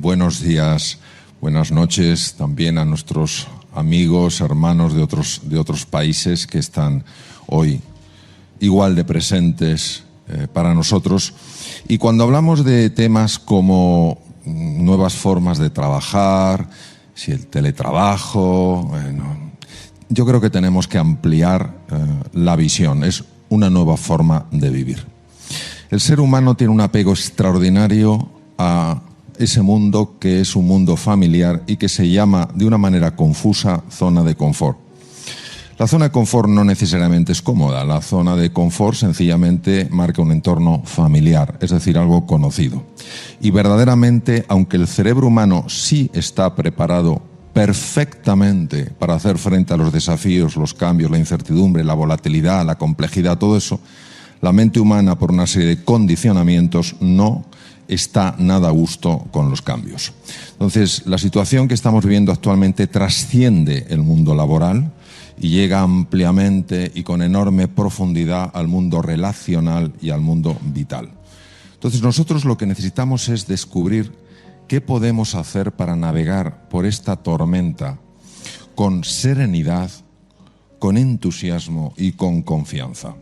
buenos días, buenas noches también a nuestros amigos, hermanos de otros países que están hoy igual de presentes para nosotros. Y cuando hablamos de temas como nuevas formas de trabajar, si el teletrabajo, yo creo que tenemos que ampliar la visión. Es una nueva forma de vivir. El ser humano tiene un apego extraordinario a ese mundo que es un mundo familiar y que se llama de una manera confusa zona de confort. La zona de confort no necesariamente es cómoda, la zona de confort sencillamente marca un entorno familiar, es decir, algo conocido. Y verdaderamente, aunque el cerebro humano sí está preparado perfectamente para hacer frente a los desafíos, los cambios, la incertidumbre, la volatilidad, la complejidad, todo eso, la mente humana, por una serie de condicionamientos, no está nada a gusto con los cambios. Entonces, la situación que estamos viviendo actualmente trasciende el mundo laboral y llega ampliamente y con enorme profundidad al mundo relacional y al mundo vital. Entonces, nosotros lo que necesitamos es descubrir qué podemos hacer para navegar por esta tormenta con serenidad, con entusiasmo y con confianza.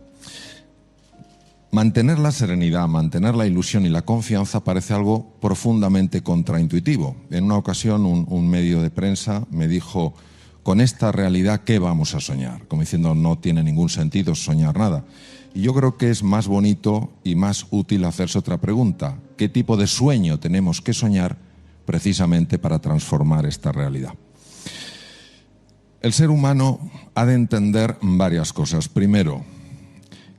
Mantener la serenidad, mantener la ilusión y la confianza parece algo profundamente contraintuitivo. En una ocasión un medio de prensa me dijo: con esta realidad, ¿qué vamos a soñar? Como diciendo, no tiene ningún sentido soñar nada. Y yo creo que es más bonito y más útil hacerse otra pregunta. ¿Qué tipo de sueño tenemos que soñar precisamente para transformar esta realidad? El ser humano ha de entender varias cosas. Primero,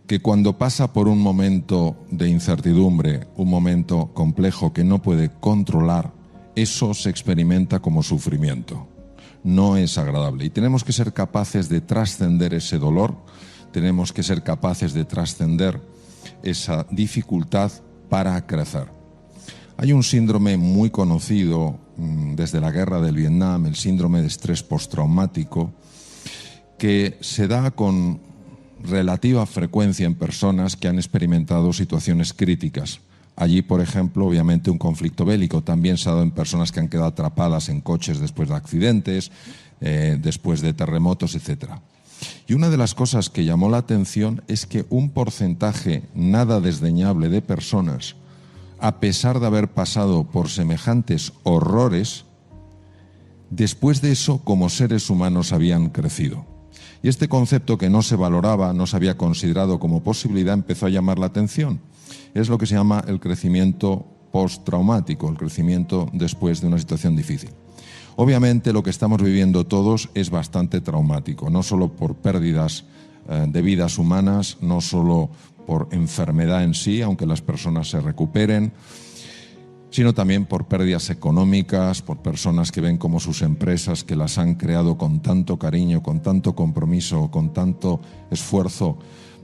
que cuando pasa por un momento de incertidumbre, un momento complejo que no puede controlar, eso se experimenta como sufrimiento. No es agradable y tenemos que ser capaces de trascender ese dolor, tenemos que ser capaces de trascender esa dificultad para crecer. Hay un síndrome muy conocido desde la guerra del Vietnam, el síndrome de estrés postraumático, que se da con relativa frecuencia en personas que han experimentado situaciones críticas. Allí, por ejemplo, obviamente un conflicto bélico. También se ha dado en personas que han quedado atrapadas en coches después de accidentes, después de terremotos, etc. Y una de las cosas que llamó la atención es que un porcentaje nada desdeñable de personas, a pesar de haber pasado por semejantes horrores, después de eso, como seres humanos, habían crecido. Y este concepto que no se valoraba, no se había considerado como posibilidad, empezó a llamar la atención. Es lo que se llama el crecimiento postraumático, el crecimiento después de una situación difícil. Obviamente lo que estamos viviendo todos es bastante traumático, no solo por pérdidas de vidas humanas, no solo por enfermedad en sí, aunque las personas se recuperen, sino también por pérdidas económicas, por personas que ven cómo sus empresas, que las han creado con tanto cariño, con tanto compromiso, con tanto esfuerzo,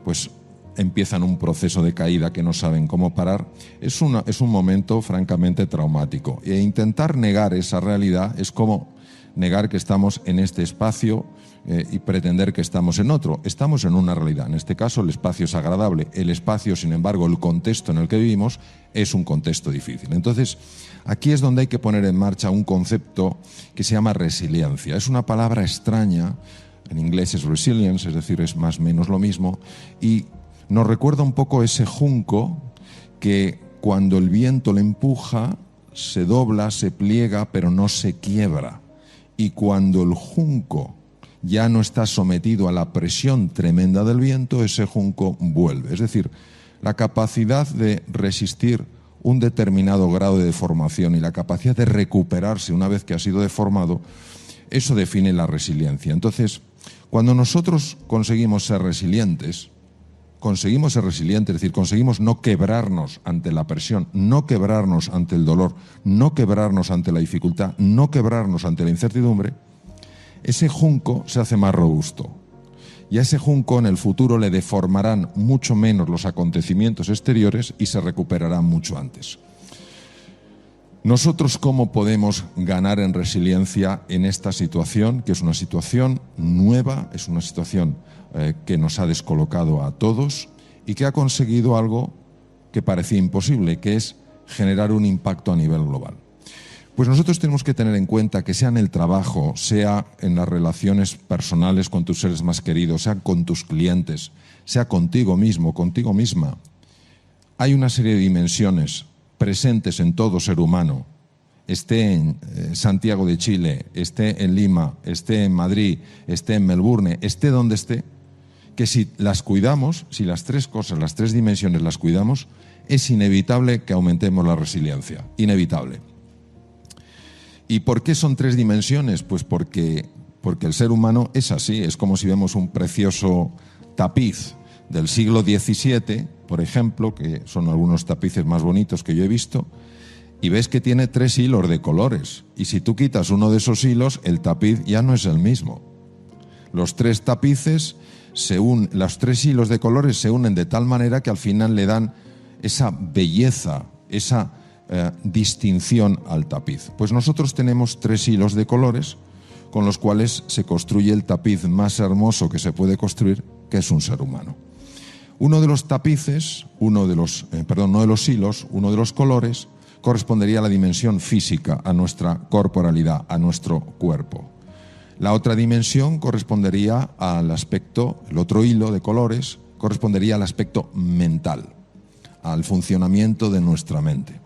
pues empiezan un proceso de caída que no saben cómo parar. Es un momento francamente traumático. E intentar negar esa realidad es como negar que estamos en este espacio y pretender que estamos en otro. Estamos en una realidad. En este caso, el espacio es agradable. El espacio, sin embargo, el contexto en el que vivimos es un contexto difícil. Entonces, aquí es donde hay que poner en marcha un concepto que se llama resiliencia. Es una palabra extraña. En inglés es resilience, es decir, es más o menos lo mismo. Y nos recuerda un poco ese junco que cuando el viento le empuja, se dobla, se pliega, pero no se quiebra. Y cuando el junco ya no está sometido a la presión tremenda del viento, ese junco vuelve. Es decir, la capacidad de resistir un determinado grado de deformación y la capacidad de recuperarse una vez que ha sido deformado, eso define la resiliencia. Entonces, cuando nosotros conseguimos ser resilientes, es decir, conseguimos no quebrarnos ante la presión, no quebrarnos ante el dolor, no quebrarnos ante la dificultad, no quebrarnos ante la incertidumbre, ese junco se hace más robusto. Y a ese junco en el futuro le deformarán mucho menos los acontecimientos exteriores y se recuperará mucho antes. Nosotros, ¿cómo podemos ganar en resiliencia en esta situación? Que es una situación nueva, es una situación que nos ha descolocado a todos y que ha conseguido algo que parecía imposible, que es generar un impacto a nivel global. Pues nosotros tenemos que tener en cuenta que sea en el trabajo, sea en las relaciones personales con tus seres más queridos, sea con tus clientes, sea contigo mismo, contigo misma, hay una serie de dimensiones presentes en todo ser humano, esté en Santiago de Chile, esté en Lima, esté en Madrid, esté en Melbourne, esté donde esté, que si las cuidamos, si las tres cosas, las tres dimensiones las cuidamos, es inevitable que aumentemos la resiliencia, inevitable. ¿Y por qué son tres dimensiones? Pues porque el ser humano es así, es como si vemos un precioso tapiz del siglo XVII, por ejemplo, que son algunos tapices más bonitos que yo he visto, y ves que tiene 3 hilos de colores, y si tú quitas uno de esos hilos, el tapiz ya no es el mismo. Los 3 tapices los 3 hilos de colores se unen de tal manera que al final le dan esa belleza, esa distinción al tapiz. Pues nosotros tenemos 3 hilos de colores con los cuales se construye el tapiz más hermoso que se puede construir, que es un ser humano. Uno de los tapices, uno de los hilos, uno de los colores, correspondería a la dimensión física, a nuestra corporalidad, a nuestro cuerpo. La otra dimensión correspondería al aspecto, el otro hilo de colores, correspondería al aspecto mental, al funcionamiento de nuestra mente.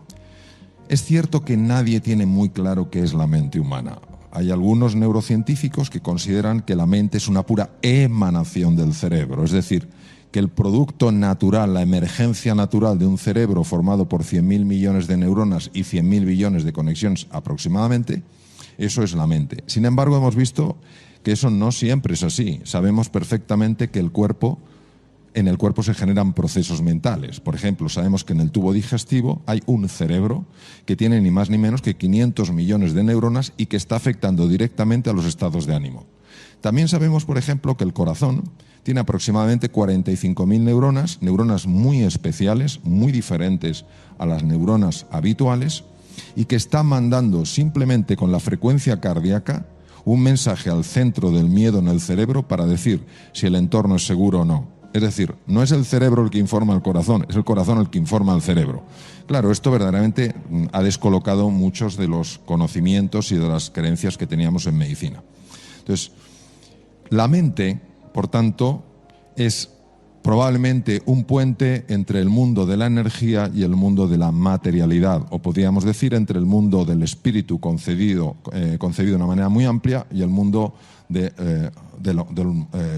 Es cierto que nadie tiene muy claro qué es la mente humana. Hay algunos neurocientíficos que consideran que la mente es una pura emanación del cerebro, es decir, que el producto natural, la emergencia natural de un cerebro formado por 100.000 millones de neuronas y 100.000 billones de conexiones aproximadamente, eso es la mente. Sin embargo, hemos visto que eso no siempre es así. Sabemos perfectamente que en el cuerpo se generan procesos mentales. Por ejemplo, sabemos que en el tubo digestivo hay un cerebro que tiene ni más ni menos que 500 millones de neuronas y que está afectando directamente a los estados de ánimo. También sabemos, por ejemplo, que el corazón tiene aproximadamente 45.000 neuronas muy especiales, muy diferentes a las neuronas habituales, y que está mandando simplemente con la frecuencia cardíaca un mensaje al centro del miedo en el cerebro para decir si el entorno es seguro o no. Es decir, no es el cerebro el que informa al corazón, es el corazón el que informa al cerebro. Claro, esto verdaderamente ha descolocado muchos de los conocimientos y de las creencias que teníamos en medicina. Entonces, la mente, por tanto, es probablemente un puente entre el mundo de la energía y el mundo de la materialidad, o podríamos decir entre el mundo del espíritu concebido de una manera muy amplia y el mundo de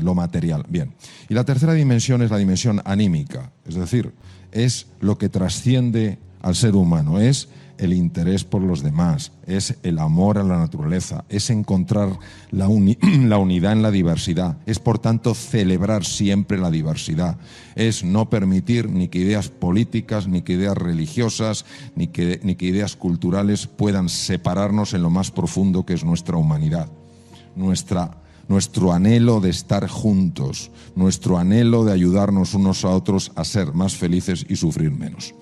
lo material. Bien. Y la tercera dimensión es la dimensión anímica, es decir, es lo que trasciende al ser humano, es el interés por los demás, es el amor a la naturaleza, es encontrar la unidad en la diversidad, es por tanto celebrar siempre la diversidad, es no permitir ni que ideas políticas, ni que ideas religiosas, ni que ideas culturales puedan separarnos en lo más profundo que es nuestra humanidad, nuestro anhelo de estar juntos, nuestro anhelo de ayudarnos unos a otros a ser más felices y sufrir menos.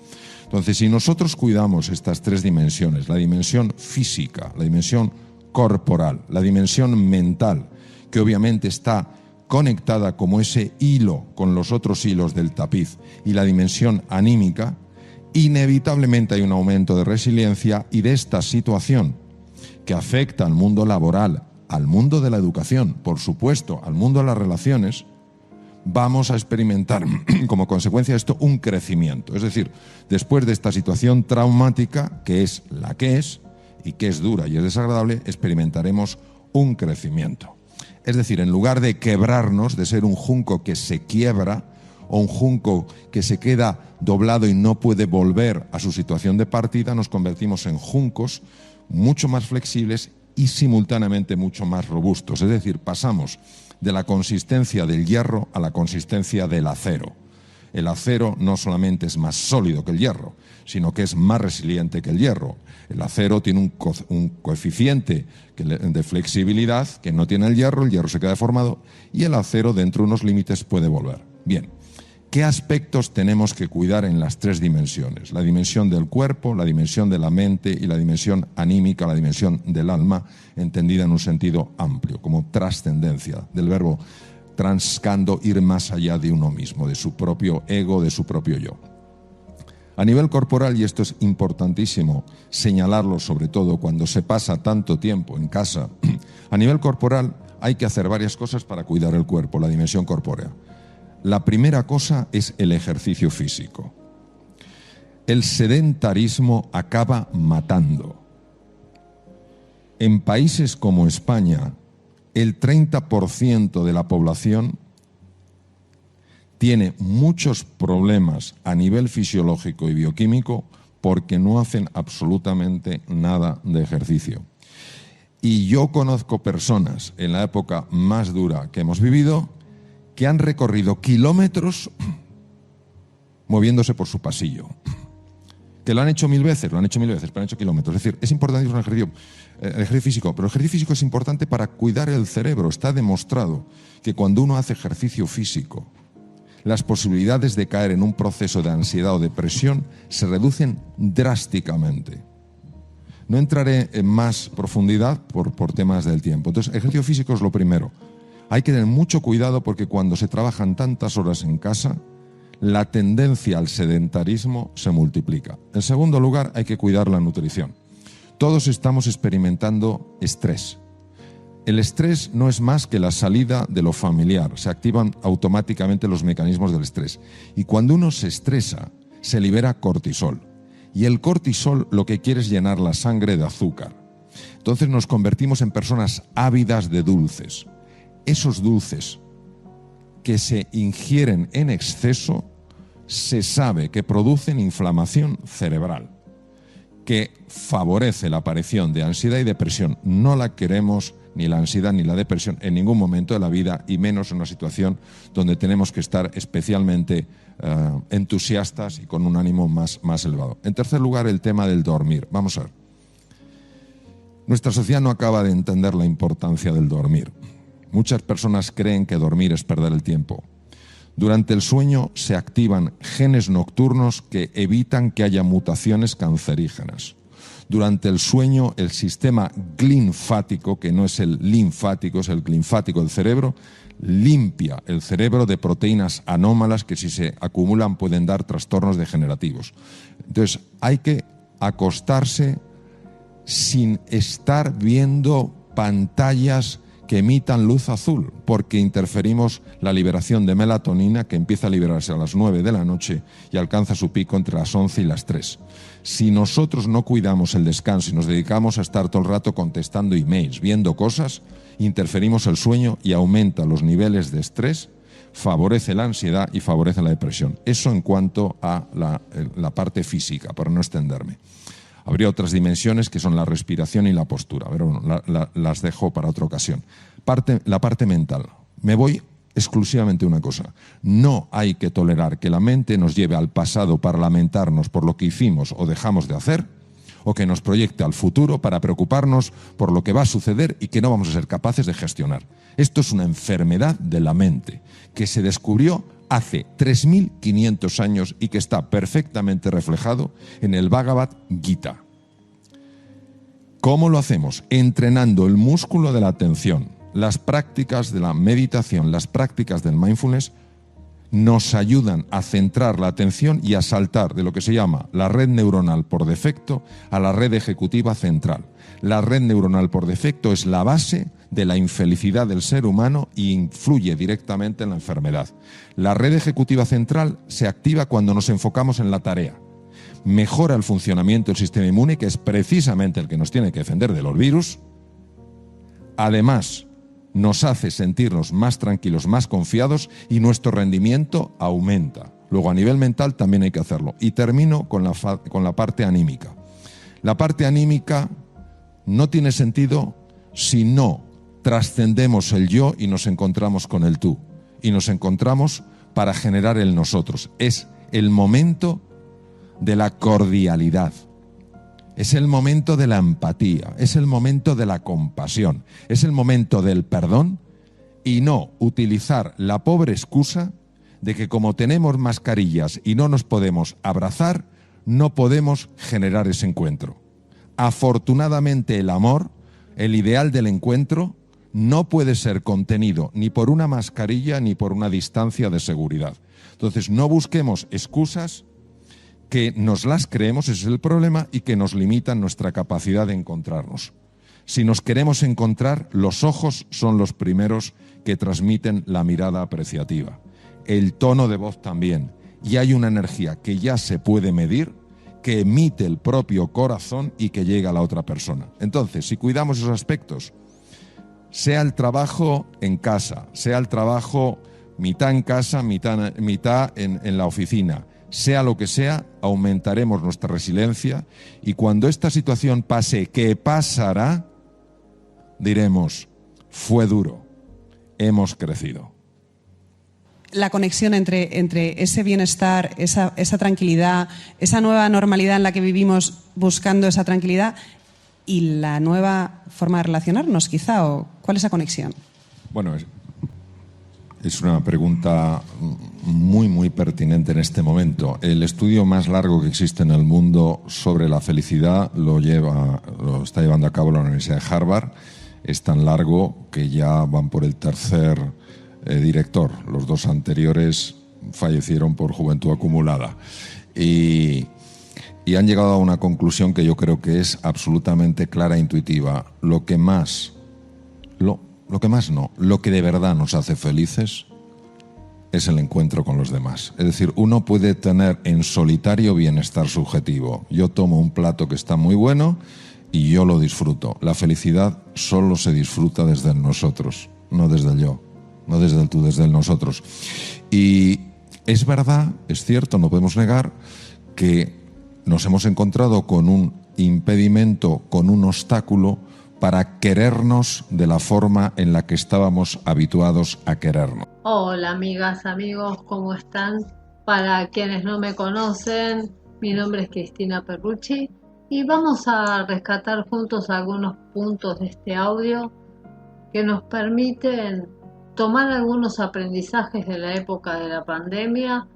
Entonces, si nosotros cuidamos estas 3 dimensiones, la dimensión física, la dimensión corporal, la dimensión mental, que obviamente está conectada como ese hilo con los otros hilos del tapiz, y la dimensión anímica, inevitablemente hay un aumento de resiliencia y de esta situación que afecta al mundo laboral, al mundo de la educación, por supuesto, al mundo de las relaciones, vamos a experimentar como consecuencia de esto un crecimiento. Es decir, después de esta situación traumática, que es la que es, y que es dura y es desagradable, experimentaremos un crecimiento. Es decir, en lugar de quebrarnos, de ser un junco que se quiebra, o un junco que se queda doblado y no puede volver a su situación de partida, nos convertimos en juncos mucho más flexibles y simultáneamente mucho más robustos. Es decir, pasamos de la consistencia del hierro a la consistencia del acero. El acero no solamente es más sólido que el hierro, sino que es más resiliente que el hierro. El acero tiene un coeficiente de flexibilidad que no tiene el hierro se queda deformado y el acero dentro de unos límites puede volver. Bien, ¿qué aspectos tenemos que cuidar en las 3 dimensiones? La dimensión del cuerpo, la dimensión de la mente y la dimensión anímica, la dimensión del alma, entendida en un sentido amplio, como trascendencia, del verbo transcando, ir más allá de uno mismo, de su propio ego, de su propio yo. A nivel corporal, y esto es importantísimo señalarlo sobre todo cuando se pasa tanto tiempo en casa, a nivel corporal hay que hacer varias cosas para cuidar el cuerpo, la dimensión corpórea. La primera cosa es el ejercicio físico. El sedentarismo acaba matando. En países como España, el 30% de la población tiene muchos problemas a nivel fisiológico y bioquímico porque no hacen absolutamente nada de ejercicio. Y yo conozco personas en la época más dura que hemos vivido que han recorrido kilómetros moviéndose por su pasillo. Que lo han hecho mil veces, pero han hecho kilómetros. Es decir, es importante el ejercicio físico, pero el ejercicio físico es importante para cuidar el cerebro. Está demostrado que cuando uno hace ejercicio físico, las posibilidades de caer en un proceso de ansiedad o depresión se reducen drásticamente. No entraré en más profundidad por temas del tiempo. Entonces, ejercicio físico es lo primero. Hay que tener mucho cuidado porque cuando se trabajan tantas horas en casa, la tendencia al sedentarismo se multiplica. En segundo lugar, hay que cuidar la nutrición. Todos estamos experimentando estrés. El estrés no es más que la salida de lo familiar. Se activan automáticamente los mecanismos del estrés. Y cuando uno se estresa, se libera cortisol. Y el cortisol lo que quiere es llenar la sangre de azúcar. Entonces nos convertimos en personas ávidas de dulces. Esos dulces que se ingieren en exceso, se sabe que producen inflamación cerebral, que favorece la aparición de ansiedad y depresión. No la queremos, ni la ansiedad ni la depresión, en ningún momento de la vida, y menos en una situación donde tenemos que estar especialmente entusiastas y con un ánimo más elevado. En tercer lugar, el tema del dormir. Vamos a ver. Nuestra sociedad no acaba de entender la importancia del dormir. Muchas personas creen que dormir es perder el tiempo. Durante el sueño se activan genes nocturnos que evitan que haya mutaciones cancerígenas. Durante el sueño, el sistema linfático, que no es el linfático, es el linfático del cerebro, limpia el cerebro de proteínas anómalas que si se acumulan pueden dar trastornos degenerativos. Entonces, hay que acostarse sin estar viendo pantallas que emitan luz azul, porque interferimos la liberación de melatonina, que empieza a liberarse a las 9 de la noche y alcanza su pico entre las 11 y las 3. Si nosotros no cuidamos el descanso y nos dedicamos a estar todo el rato contestando emails, viendo cosas, interferimos el sueño y aumenta los niveles de estrés, favorece la ansiedad y favorece la depresión. Eso en cuanto a la parte física, para no extenderme. Habría otras dimensiones que son la respiración y la postura, pero bueno, las dejo para otra ocasión. La parte mental. Me voy exclusivamente a una cosa. No hay que tolerar que la mente nos lleve al pasado para lamentarnos por lo que hicimos o dejamos de hacer, o que nos proyecte al futuro para preocuparnos por lo que va a suceder y que no vamos a ser capaces de gestionar. Esto es una enfermedad de la mente que se descubrió hace 3.500 años y que está perfectamente reflejado en el Bhagavad Gita. ¿Cómo lo hacemos? Entrenando el músculo de la atención. Las prácticas de la meditación, las prácticas del mindfulness nos ayudan a centrar la atención y a saltar de lo que se llama la red neuronal por defecto a la red ejecutiva central. La red neuronal por defecto es la base de la infelicidad del ser humano y influye directamente en la enfermedad. La red ejecutiva central se activa cuando nos enfocamos en la tarea. Mejora el funcionamiento del sistema inmune, que es precisamente el que nos tiene que defender de los virus. Además, nos hace sentirnos más tranquilos, más confiados y nuestro rendimiento aumenta. Luego, a nivel mental también hay que hacerlo. Y termino con la parte anímica. La parte anímica no tiene sentido si no trascendemos el yo y nos encontramos con el tú. Y nos encontramos para generar el nosotros. Es el momento de la cordialidad. Es el momento de la empatía, es el momento de la compasión, es el momento del perdón y no utilizar la pobre excusa de que como tenemos mascarillas y no nos podemos abrazar, no podemos generar ese encuentro. Afortunadamente el amor, el ideal del encuentro, no puede ser contenido ni por una mascarilla ni por una distancia de seguridad. Entonces no busquemos excusas que nos las creemos, ese es el problema, y que nos limitan nuestra capacidad de encontrarnos. Si nos queremos encontrar, los ojos son los primeros que transmiten la mirada apreciativa. El tono de voz también. Y hay una energía que ya se puede medir, que emite el propio corazón y que llega a la otra persona. Entonces, si cuidamos esos aspectos, sea el trabajo en casa, sea el trabajo mitad en casa, mitad en la oficina, sea lo que sea, aumentaremos nuestra resiliencia y cuando esta situación pase, ¿qué pasará? Diremos, fue duro, hemos crecido. La conexión entre ese bienestar, esa tranquilidad, esa nueva normalidad en la que vivimos buscando esa tranquilidad y la nueva forma de relacionarnos, quizá, o ¿cuál es esa conexión? Bueno, es una pregunta muy, muy pertinente en este momento. El estudio más largo que existe en el mundo sobre la felicidad lo está llevando a cabo la Universidad de Harvard. Es tan largo que ya van por el tercer director. Los dos anteriores fallecieron por juventud acumulada. Y han llegado a una conclusión que yo creo que es absolutamente clara e intuitiva. Lo que de verdad nos hace felices es el encuentro con los demás. Es decir, uno puede tener en solitario bienestar subjetivo. Yo tomo un plato que está muy bueno y yo lo disfruto. La felicidad solo se disfruta desde el nosotros, no desde el yo, no desde el tú, desde el nosotros. Y es verdad, es cierto, no podemos negar que nos hemos encontrado con un impedimento, con un obstáculo para querernos de la forma en la que estábamos habituados a querernos. Hola amigas, amigos, ¿cómo están? Para quienes no me conocen, mi nombre es Cristina Perrucci y vamos a rescatar juntos algunos puntos de este audio que nos permiten tomar algunos aprendizajes de la época de la pandemia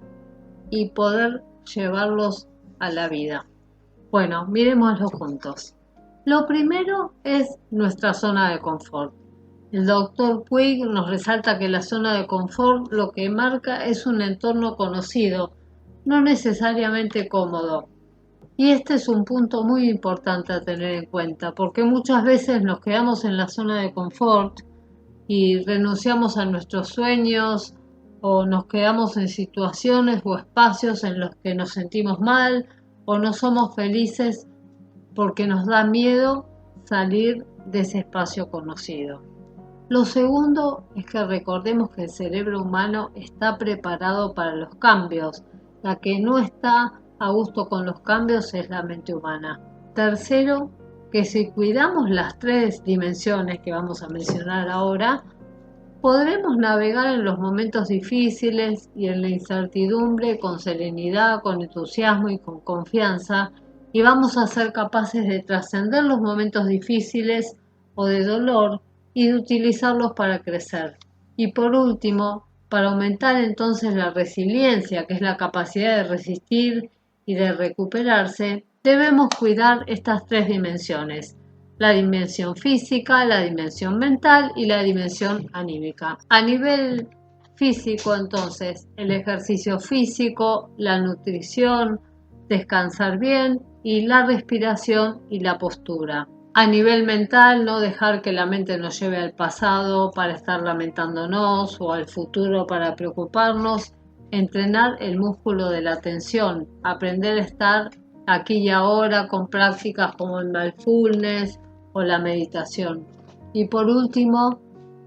y poder llevarlos a la vida. Bueno, miremoslo juntos. Lo primero es nuestra zona de confort. El doctor Puig nos resalta que la zona de confort lo que marca es un entorno conocido, no necesariamente cómodo. Y este es un punto muy importante a tener en cuenta, porque muchas veces nos quedamos en la zona de confort y renunciamos a nuestros sueños o nos quedamos en situaciones o espacios en los que nos sentimos mal o no somos felices porque nos da miedo salir de ese espacio conocido. Lo segundo es que recordemos que el cerebro humano está preparado para los cambios. La que no está a gusto con los cambios es la mente humana. Tercero, que si cuidamos las tres dimensiones que vamos a mencionar ahora, podremos navegar en los momentos difíciles y en la incertidumbre con serenidad, con entusiasmo y con confianza, y vamos a ser capaces de trascender los momentos difíciles o de dolor y de utilizarlos para crecer. Y por último, para aumentar entonces la resiliencia, que es la capacidad de resistir y de recuperarse, debemos cuidar estas tres dimensiones: la dimensión física, la dimensión mental y la dimensión anímica. A nivel físico, entonces, el ejercicio físico, la nutrición, descansar bien y la respiración y la postura. A nivel mental, no dejar que la mente nos lleve al pasado para estar lamentándonos o al futuro para preocuparnos. Entrenar el músculo de la atención, aprender a estar aquí y ahora con prácticas como el mindfulness o la meditación. Y por último,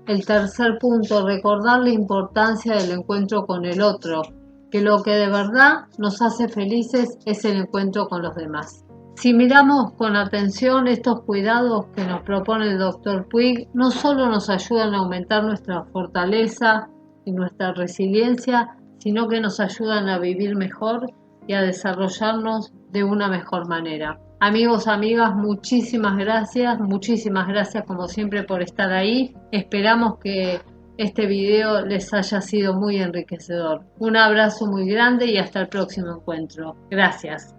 el tercer punto, recordar la importancia del encuentro con el otro, que lo que de verdad nos hace felices es el encuentro con los demás. Si miramos con atención estos cuidados que nos propone el Dr. Puig, no solo nos ayudan a aumentar nuestra fortaleza y nuestra resiliencia, sino que nos ayudan a vivir mejor y a desarrollarnos de una mejor manera. Amigos, amigas, muchísimas gracias como siempre por estar ahí. Esperamos que este video les haya sido muy enriquecedor. Un abrazo muy grande y hasta el próximo encuentro. Gracias.